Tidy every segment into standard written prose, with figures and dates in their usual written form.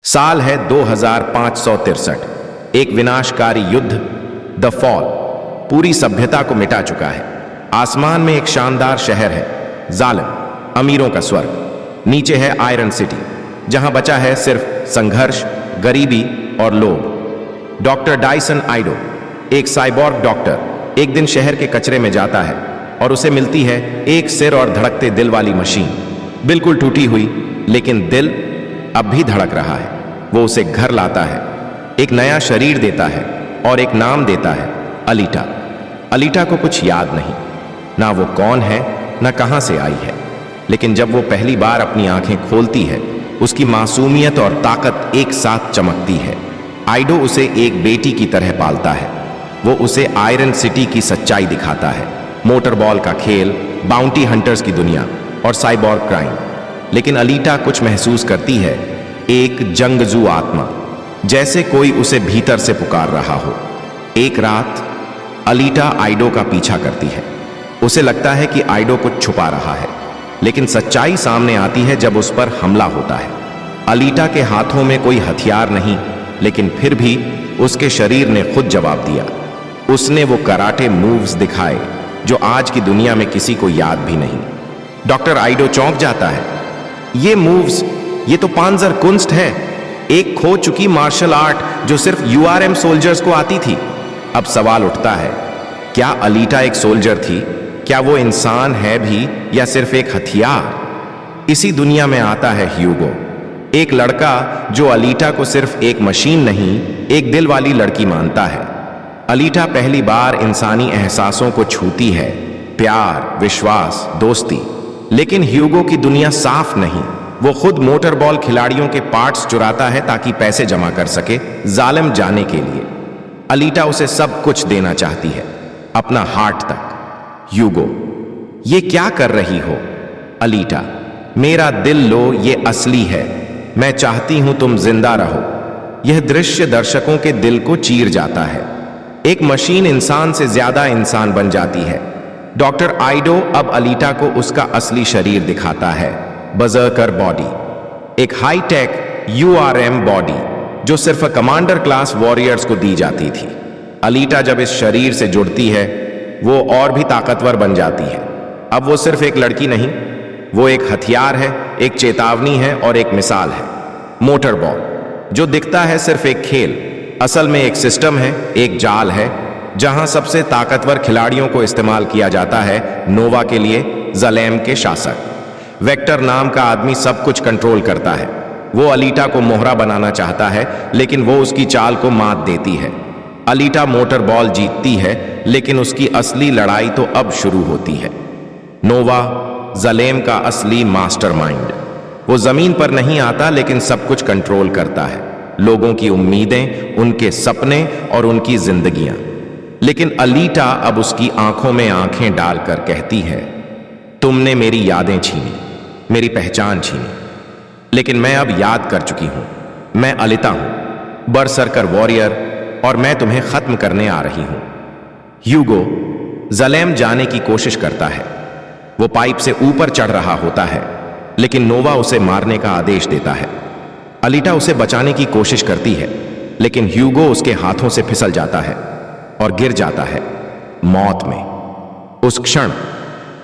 साल है 2563। एक विनाशकारी युद्ध द फॉल पूरी सभ्यता को मिटा चुका है। आसमान में एक शानदार शहर है, जालिम अमीरों का स्वर्ग। नीचे है आयरन सिटी, जहां बचा है सिर्फ संघर्ष, गरीबी और लोभ। डॉक्टर डायसन आइडो, एक साइबॉर्ग डॉक्टर, एक दिन शहर के कचरे में जाता है और उसे मिलती है एक सिर और धड़कते दिल वाली मशीन। बिल्कुल टूटी हुई, लेकिन दिल अब भी धड़क रहा है। वो उसे घर लाता है, एक नया शरीर देता है और एक नाम देता है, अलीटा। अलीटा को कुछ याद नहीं, ना वो कौन है, ना कहां से आई है। लेकिन जब वो पहली बार अपनी आंखें खोलती है, उसकी मासूमियत और ताकत एक साथ चमकती है। आइडो उसे एक बेटी की तरह पालता है। वो उसे आयरन सिटी की सच्चाई दिखाता है, मोटरबॉल का खेल, बाउंटी हंटर्स की दुनिया और साइबॉर्ग क्राइम। लेकिन अलीटा कुछ महसूस करती है, एक जंगजू आत्मा, जैसे कोई उसे भीतर से पुकार रहा हो। एक रात अलीटा आइडो का पीछा करती है। उसे लगता है कि आइडो कुछ छुपा रहा है, लेकिन सच्चाई सामने आती है जब उस पर हमला होता है। अलीटा के हाथों में कोई हथियार नहीं, लेकिन फिर भी उसके शरीर ने खुद जवाब दिया। उसने वो कराटे मूव्स दिखाए जो आज की दुनिया में किसी को याद भी नहीं। डॉक्टर आइडो चौंक जाता है। ये मूव्स, ये तो पांजर कुंस्ट है, एक खो चुकी मार्शल आर्ट जो सिर्फ यूआरएम सोल्जर्स को आती थी। अब सवाल उठता है, क्या अलीटा एक सोल्जर थी? क्या वो इंसान है भी या सिर्फ एक हथियार? इसी दुनिया में आता है ह्यूगो, एक लड़का जो अलीटा को सिर्फ एक मशीन नहीं, एक दिल वाली लड़की मानता है। अलीटा पहली बार इंसानी एहसासों को छूती है, प्यार, विश्वास, दोस्ती। लेकिन ह्यूगो की दुनिया साफ नहीं। वो खुद मोटरबॉल खिलाड़ियों के पार्ट्स चुराता है ताकि पैसे जमा कर सके जालिम जाने के लिए। अलीटा उसे सब कुछ देना चाहती है, अपना हार्ट तक। ह्यूगो, ये क्या कर रही हो? अलीटा, मेरा दिल लो, ये असली है। मैं चाहती हूं तुम जिंदा रहो। यह दृश्य दर्शकों के दिल को चीर जाता है। एक मशीन इंसान से ज्यादा इंसान बन जाती है। डॉक्टर आइडो अब अलीटा को उसका असली शरीर दिखाता है, बर्जर्कर बॉडी, एक हाईटेक यूआरएम बॉडी जो सिर्फ कमांडर क्लास वॉरियर्स को दी जाती थी। अलीटा जब इस शरीर से जुड़ती है, वो और भी ताकतवर बन जाती है। अब वो सिर्फ एक लड़की नहीं, वो एक हथियार है, एक चेतावनी है और एक मिसाल है। मोटरबॉल, जो दिखता है सिर्फ एक खेल, असल में एक सिस्टम है, एक जाल है, जहां सबसे ताकतवर खिलाड़ियों को इस्तेमाल किया जाता है नोवा के लिए, ज़लेम के शासक। वेक्टर नाम का आदमी सब कुछ कंट्रोल करता है। वो अलीटा को मोहरा बनाना चाहता है, लेकिन वो उसकी चाल को मात देती है। अलीटा मोटरबॉल जीतती है, लेकिन उसकी असली लड़ाई तो अब शुरू होती है। नोवा, ज़लेम का असली मास्टरमाइंड। वो जमीन पर नहीं आता, लेकिन सब कुछ कंट्रोल करता है, लोगों की उम्मीदें, उनके सपने और उनकी जिंदगियां। लेकिन अलीटा अब उसकी आंखों में आंखें डालकर कहती है, तुमने मेरी यादें छीनी, मेरी पहचान छीनी, लेकिन मैं अब याद कर चुकी हूं। मैं अलीटा हूं, बरसरकर वॉरियर, और मैं तुम्हें खत्म करने आ रही हूं। ह्यूगो ज़लेम जाने की कोशिश करता है। वो पाइप से ऊपर चढ़ रहा होता है, लेकिन नोवा उसे मारने का आदेश देता है। अलीटा उसे बचाने की कोशिश करती है, लेकिन ह्यूगो उसके हाथों से फिसल जाता है और गिर जाता है मौत में। उस क्षण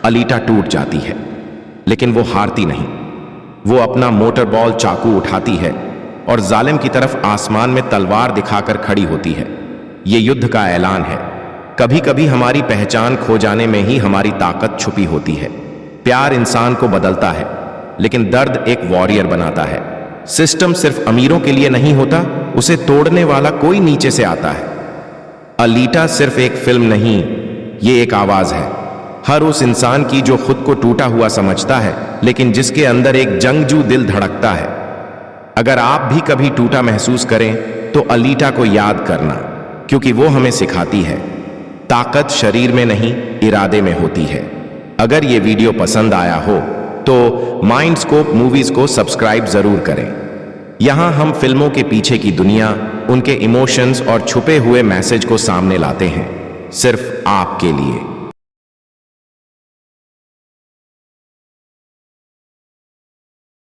अलीटा टूट जाती है, लेकिन वो हारती नहीं। वो अपना मोटरबॉल चाकू उठाती है और जालिम की तरफ आसमान में तलवार दिखाकर खड़ी होती है। ये युद्ध का ऐलान है। कभी कभी हमारी पहचान खो जाने में ही हमारी ताकत छुपी होती है। प्यार इंसान को बदलता है, लेकिन दर्द एक वॉरियर बनाता है। सिस्टम सिर्फ अमीरों के लिए नहीं होता, उसे तोड़ने वाला कोई नीचे से आता है। अलीटा सिर्फ एक फिल्म नहीं, ये एक आवाज है, हर उस इंसान की जो खुद को टूटा हुआ समझता है, लेकिन जिसके अंदर एक जंगजू दिल धड़कता है। अगर आप भी कभी टूटा महसूस करें, तो अलीटा को याद करना, क्योंकि वो हमें सिखाती है, ताकत शरीर में नहीं, इरादे में होती है। अगर ये वीडियो पसंद आया हो तो माइंडस्कोप मूवीज को सब्सक्राइब जरूर करें। यहां हम फिल्मों के पीछे की दुनिया, उनके इमोशंस और छुपे हुए मैसेज को सामने लाते हैं, सिर्फ आपके लिए।